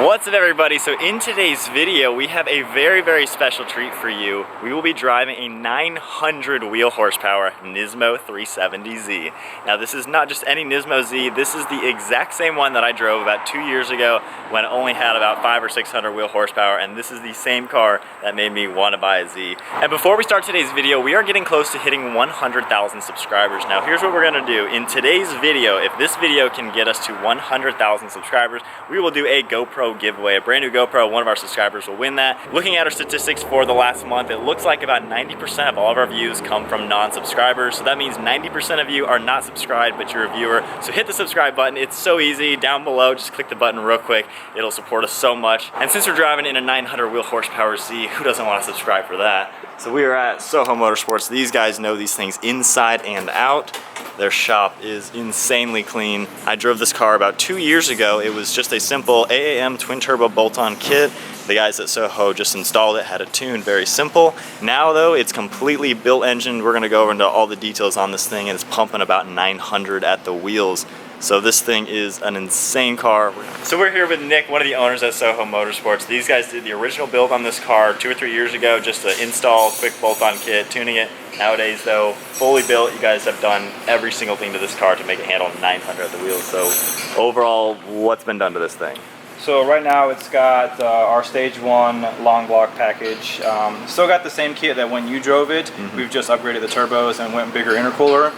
What's up everybody? So in today's video we have a very special treat for you. We will be driving a 900 wheel horsepower Nismo 370Z. Now this is not just any Nismo Z, this is the exact same one that I drove about 2 years ago when it only had about 500 or 600 wheel horsepower, and this is the same car that made me want to buy a Z. And before we start today's video, we are getting close to hitting 100,000 subscribers. Now here's what we're going to do. In today's video, if this video can get us to 100,000 subscribers, we will do a GoPro giveaway, a brand new GoPro. One of our subscribers will win that. Looking at our statistics for the last month, it looks like about 90% of all of our views come from non-subscribers. So that means 90% of you are not subscribed, but you're a viewer. So hit the subscribe button. It's so easy. Down below, just click the button real quick. It'll support us so much. And since we're driving in a 900 wheel horsepower Z, who doesn't want to subscribe for that? So we are at SOHO Motorsports. These guys know these things inside and out. Their shop is insanely clean. I drove this car about 2 years ago. It was just a simple AAM twin turbo bolt-on kit. The guys at SOHO just installed it, had it tuned, very simple. Now though, it's completely built engined. We're gonna go over into all the details on this thing, and it's pumping about 900 at the wheels. So this thing is an insane car. So we're here with Nick, one of the owners at SOHO Motorsports. These guys did the original build on this car 2 or 3 years ago, just to install, quick bolt-on kit, tuning it. Nowadays though, fully built, you guys have done every single thing to this car to make it handle 900 at the wheels. So overall, what's been done to this thing? So right now it's got our stage 1 long block package. Still got the same kit that when you drove it. We've just upgraded the turbos and went bigger intercooler.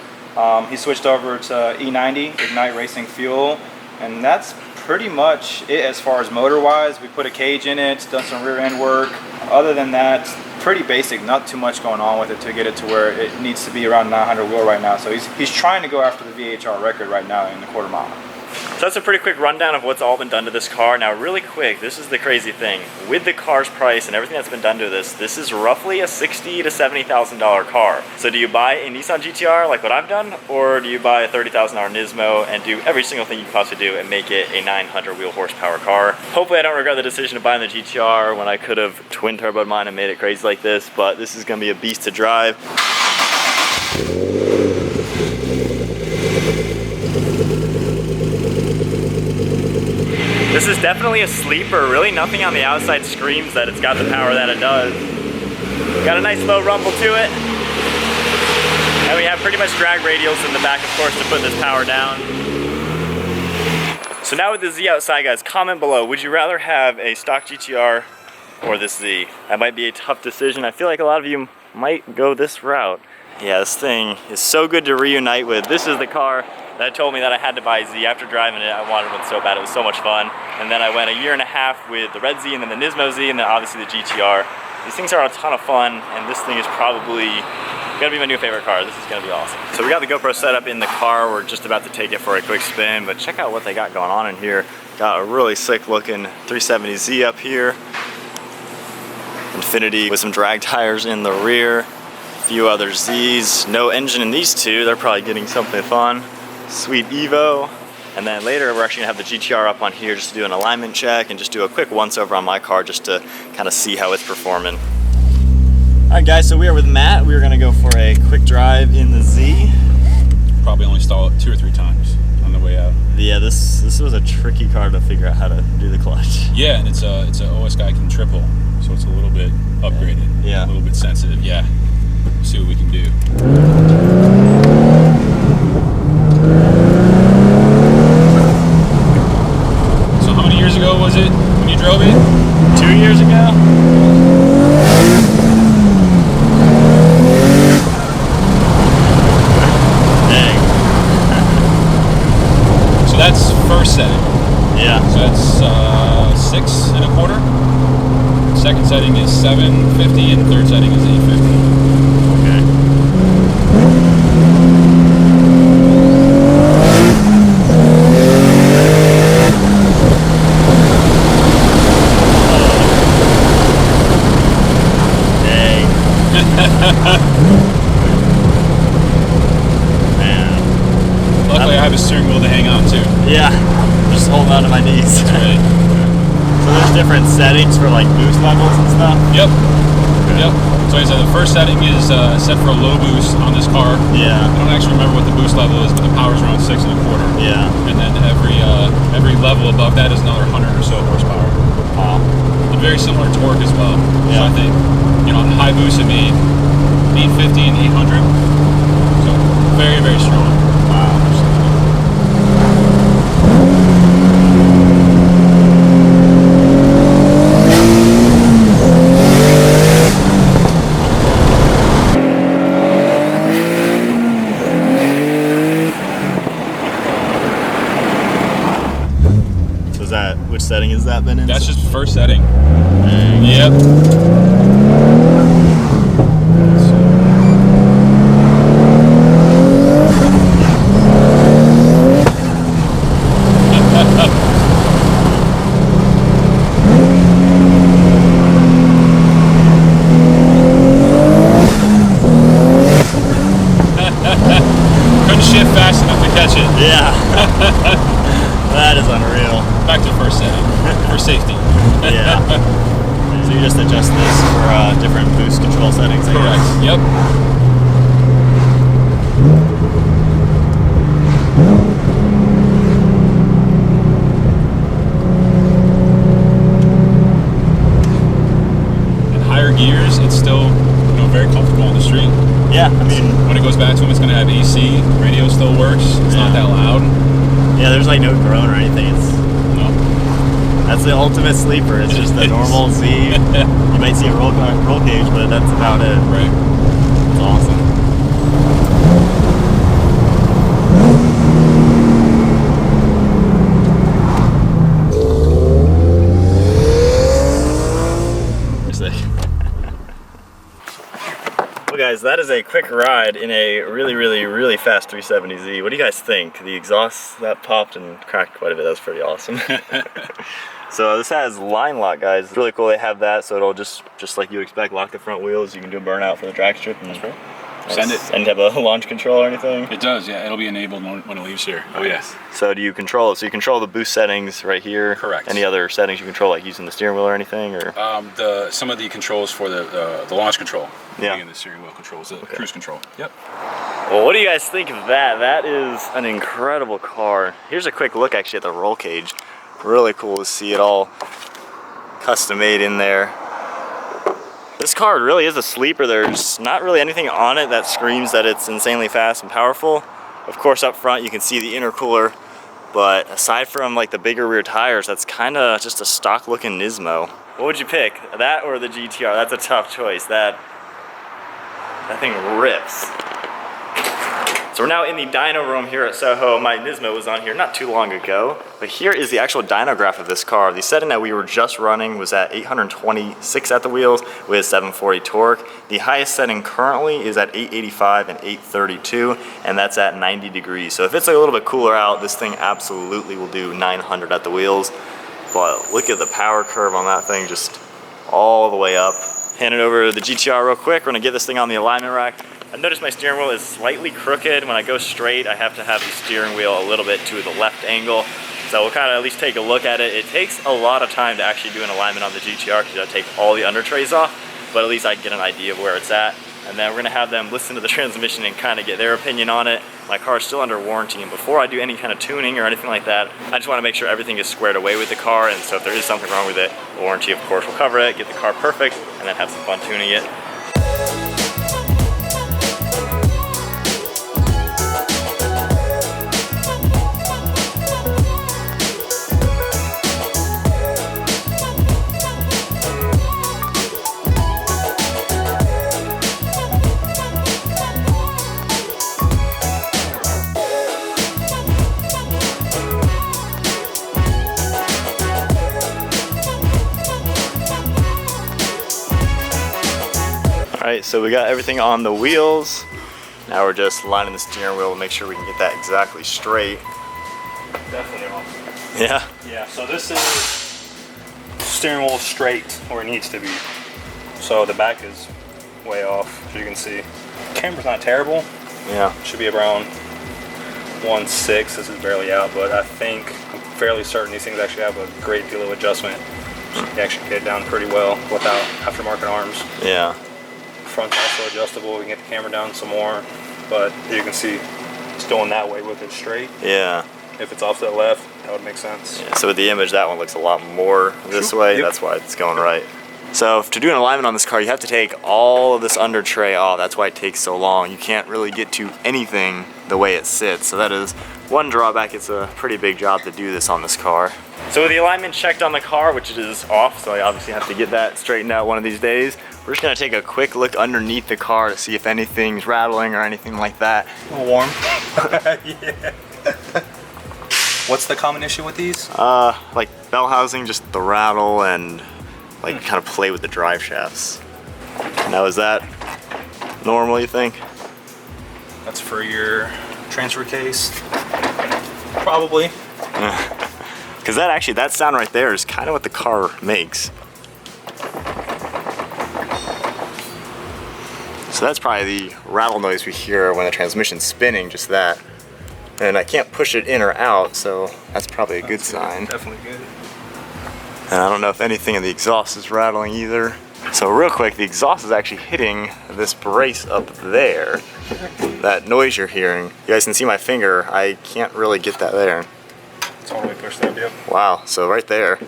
He switched over to E90 Ignite Racing fuel, and that's pretty much it as far as motor wise. We put a cage in it, done some rear end work. Other than that, pretty basic, not too much going on with it to get it to where it needs to be around 900 wheel right now. So he's trying to go after the VHR record right now in the quarter mile. So that's a pretty quick rundown of what's all been done to this car. Now really quick, this is the crazy thing. With the car's price and everything that's been done to this is roughly a $60,000 to $70,000 car. So do you buy a Nissan GTR like what I've done, or do you buy a $30,000 Nismo and do every single thing you can possibly do and make it a 900 wheel horsepower car? Hopefully I don't regret the decision of buying the GTR when I could have twin turboed mine and made it crazy like this, but this is gonna be a beast to drive. This is definitely a sleeper. Really nothing on the outside screams that it's got the power that it does. Got a nice low rumble to it. And we have pretty much drag radials in the back, of course, to put this power down. So now with the Z outside, guys, comment below, would you rather have a stock GTR or this Z? That might be a tough decision. I feel like a lot of you might go this route. Yeah, this thing is so good to reunite with. This is the car that told me that I had to buy a Z. After driving it, I wanted one so bad. It was so much fun. And then I went 1.5 years with the Red Z, and then the Nismo Z, and then obviously the GTR. These things are a ton of fun, and this thing is probably gonna be my new favorite car. This is gonna be awesome. So we got the GoPro set up in the car. We're just about to take it for a quick spin, but check out what they got going on in here. Got a really sick looking 370Z up here. Infiniti with some drag tires in the rear. A few other Zs. No engine in these two. They're probably getting something fun. Sweet Evo. And then later we're actually gonna have the GTR up on here just to do an alignment check and just do a quick once over on my car just to kind of see how it's performing. All right guys, so we are with Matt. We're gonna go for a quick drive in the Z. Probably only stall it 2 or 3 times on the way out. Yeah, this was a tricky car to figure out how to do the clutch. Yeah, and it's a OS Geiken triple, so it's a little bit upgraded. Yeah. A little bit sensitive, yeah. We'll see what we can do. So how many years ago was it when you drove it? 2 years ago. Dang. So that's first setting. Yeah. So that's 6 1/4. Second setting is 750, and third setting is 850. Okay. Man. Luckily I have a steering wheel to hang on to. Yeah. I'm just holding on to my knees. That's right. So there's different settings for like boost levels and stuff? Yep. Yep. So as I said, the first setting is set for a low boost on this car. Yeah. I don't actually remember what the boost level is, but the power's around 6 1/4. Yeah. And then every level above that is another 100 or so horsepower. Wow. And very similar torque as well. Yeah. So I think, you know, on high boost it made 850 and 800. So very, very strong. Wow. So is that, which setting has that been in? That's just first setting. Dang. Yep. Couldn't shift fast enough to catch it. Yeah. That is unreal. Back to first setting for safety. Yeah. So you just adjust this for different boost control settings, I Correct. guess? Yep. In higher gears, it's still, you know, very comfortable on the street. Yeah, I mean, When it goes back to them, it's going to have AC. Radio still works. It's not that loud. yeah, there's like no drone or anything. It's No. That's the ultimate sleeper. It's just the It is. normal Z. You might see a roll cage, but that's about it. Right. It's awesome. Well, guys, that is a quick ride in a really fast 370Z. What do you guys think? The exhaust that popped and cracked quite a bit. That was pretty awesome. So this has line lock, guys. It's really cool they have that, so it'll just like you would expect, lock the front wheels. You can do a burnout for the drag strip. And Send it. And have a launch control or anything? It does, yeah. It'll be enabled when it leaves here. Oh, yes. So do you control it? So you control the boost settings right here? Correct. Any other settings you control, like using the steering wheel or anything? Or Some of the controls for the launch control. Yeah. And the steering wheel controls, the cruise control. Yep. Well, what do you guys think of that? That is an incredible car. Here's a quick look actually at the roll cage. Really cool to see it all custom made in there. This car really is a sleeper. There's not really anything on it that screams that it's insanely fast and powerful. Of course, up front you can see the intercooler, but aside from like the bigger rear tires, that's kind of just a stock looking Nismo. What would you pick, that or the GTR? That's a tough choice. That thing rips. So we're now in the dyno room here at SOHO. My Nismo was on here not too long ago, but here is the actual dyno graph of this car. The setting that we were just running was at 826 at the wheels with 740 torque. The highest setting currently is at 885 and 832, and that's at 90 degrees. So if it's a little bit cooler out, this thing absolutely will do 900 at the wheels. But look at the power curve on that thing, just all the way up. Hand it over to the GTR real quick. We're gonna get this thing on the alignment rack. I've noticed my steering wheel is slightly crooked. When I go straight, I have to have the steering wheel a little bit to the left angle. So we'll kind of at least take a look at it. It takes a lot of time to actually do an alignment on the GTR because you gotta take all the under trays off, but at least I get an idea of where it's at. And then we're gonna have them listen to the transmission and kind of get their opinion on it. My car is still under warranty, and before I do any kind of tuning or anything like that, I just wanna make sure everything is squared away with the car, and so if there is something wrong with it, the warranty of course will cover it, get the car perfect, and then have some fun tuning it. Alright, so we got everything on the wheels. Now we're just lining the steering wheel to make sure we can get that exactly straight. Definitely awesome. Yeah? Yeah, so this is steering wheel straight where it needs to be. So the back is way off, as you can see. Camber's not terrible. Yeah. Should be around 1.6. This is barely out, but I think I'm fairly certain these things actually have a great deal of adjustment. You actually get it down pretty well without aftermarket arms. Yeah. Front's also adjustable. We can get the camera down some more, but as you can see, it's going that way with it straight. Yeah. If it's offset left, that would make sense. Yeah, so with the image, that one looks a lot more this way. Yep. That's why it's going right. So to do an alignment on this car, you have to take all of this under tray off. That's why it takes so long. You can't really get to anything the way it sits. So that is one drawback. It's a pretty big job to do this on this car. So with the alignment checked on the car, which it is off, so I obviously have to get that straightened out one of these days, we're just gonna take a quick look underneath the car to see if anything's rattling or anything like that. A little warm. Yeah. What's the common issue with these? Like bell housing, just the rattle and like kind of play with the drive shafts. Now is that normal, you think? That's for your transfer case. Probably. Because that sound right there is kind of what the car makes. So that's probably the rattle noise we hear when the transmission's spinning, just that. And I can't push it in or out, so that's probably a good sign. Definitely good. And I don't know if anything in the exhaust is rattling either. So real quick, the exhaust is actually hitting this brace up there. That noise you're hearing. You guys can see my finger. I can't really get that there. Totally pushed up, yep. Wow, so right there.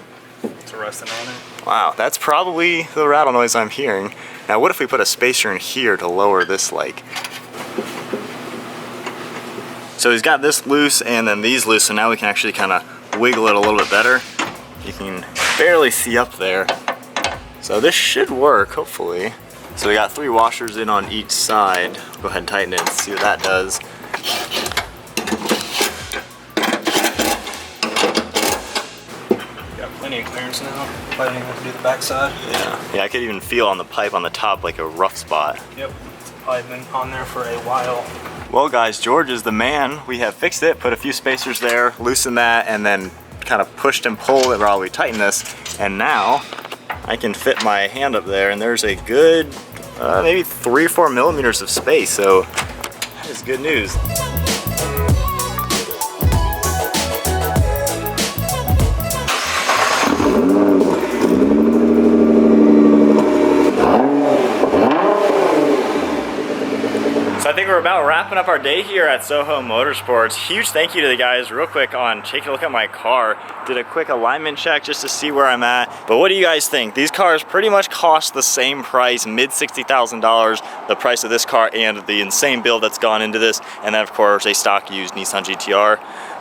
It's resting on it. Wow, that's probably the rattle noise I'm hearing. Now what if we put a spacer in here to lower this like? So he's got this loose and then these loose, so now we can actually kind of wiggle it a little bit better. You can barely see up there. So this should work, hopefully. So we got 3 washers in on each side. Go ahead and tighten it and see what that does. Got plenty of clearance now. I didn't even have to do the backside. Yeah, I could even feel on the pipe on the top like a rough spot. Yep, it's probably been on there for a while. Well guys, George is the man. We have fixed it, put a few spacers there, loosened that, and then kind of pushed and pulled it while we tightened this. And now I can fit my hand up there and there's a good maybe 3 or 4 millimeters of space. So that is good news. So I think we're about wrapping up our day here at SOHO Motorsports. Huge thank you to the guys real quick on taking a look at my car. Did a quick alignment check just to see where I'm at. But what do you guys think? These cars pretty much cost the same price, mid $60,000, the price of this car and the insane build that's gone into this. And then of course a stock used Nissan GTR.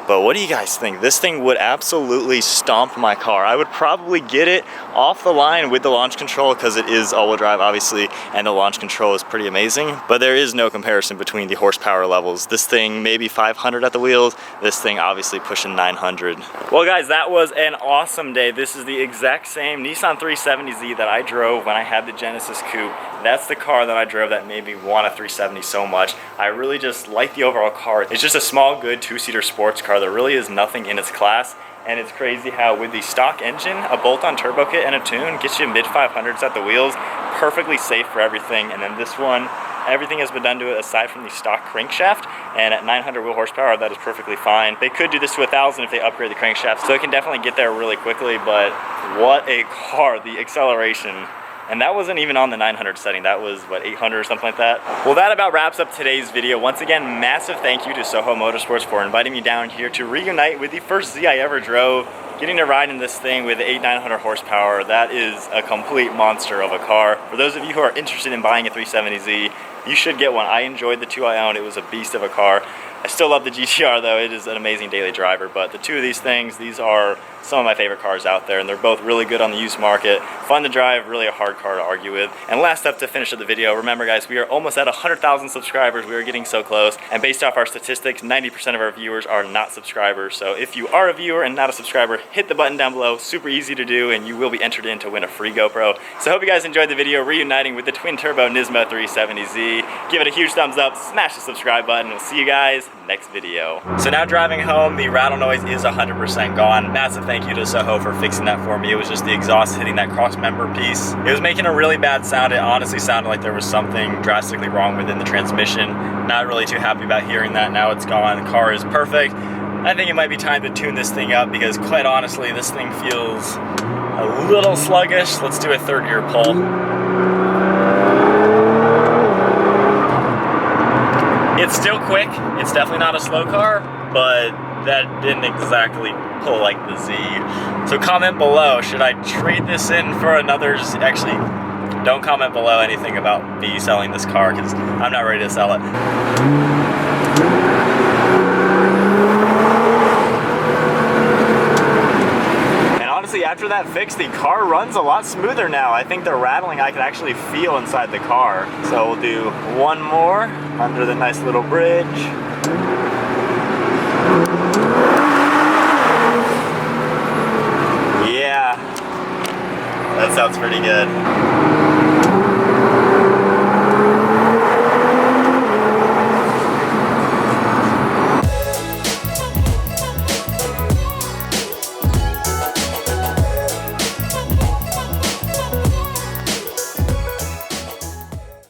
But what do you guys think? This thing would absolutely stomp my car. I would probably get it off the line with the launch control because it is all-wheel drive, obviously, and the launch control is pretty amazing. But there is no comparison between the horsepower levels. This thing maybe 500 at the wheels. This thing obviously pushing 900. Well, guys, that was an awesome day. This is the exact same Nissan 370Z that I drove when I had the Genesis Coupe. That's the car that I drove that made me want a 370 so much. I really just like the overall car. It's just a small, good 2-seater sports car. There really is nothing in its class. And it's crazy how with the stock engine, a bolt-on turbo kit and a tune gets you mid 500s at the wheels, perfectly safe for everything. And then this one, everything has been done to it aside from the stock crankshaft, and at 900 wheel horsepower, that is perfectly fine. They could do this to 1,000 if they upgrade the crankshaft, so it can definitely get there really quickly, but what a car, the acceleration. And that wasn't even on the 900 setting, that was what, 800 or something like that? Well, that about wraps up today's video. Once again, massive thank you to SOHO Motorsports for inviting me down here to reunite with the first Z I ever drove. Getting to ride in this thing with 900 horsepower, that is a complete monster of a car. For those of you who are interested in buying a 370Z, you should get one. I enjoyed the 2 I owned, it was a beast of a car. I still love the GTR though, it is an amazing daily driver, but the 2 of these things, these are some of my favorite cars out there, and they're both really good on the used market, fun to drive, really a hard car to argue with. And last up to finish up the video, remember guys, we are almost at 100,000 subscribers, we are getting so close, and based off our statistics, 90% of our viewers are not subscribers, so if you are a viewer and not a subscriber, hit the button down below, super easy to do, and you will be entered in to win a free GoPro. So I hope you guys enjoyed the video, reuniting with the twin-turbo Nismo 370Z. Give it a huge thumbs up, smash the subscribe button, we'll see you guys next video. So now driving home, the rattle noise is 100% gone. Massive thank you to SOHO for fixing that for me. It was just the exhaust hitting that cross member piece. It was making a really bad sound. It honestly sounded like there was something drastically wrong within the transmission. Not really too happy about hearing that. Now it's gone. The car is perfect. I think it might be time to tune this thing up because quite honestly, this thing feels a little sluggish. Let's do a third ear pull. It's still quick. It's definitely not a slow car, but that didn't exactly pull like the Z. So comment below, should I trade this in for another? Actually, don't comment below anything about me selling this car because I'm not ready to sell it. And honestly, after that fix, the car runs a lot smoother now. I think the rattling I can actually feel inside the car. So we'll do one more under the nice little bridge. Yeah, that sounds pretty good.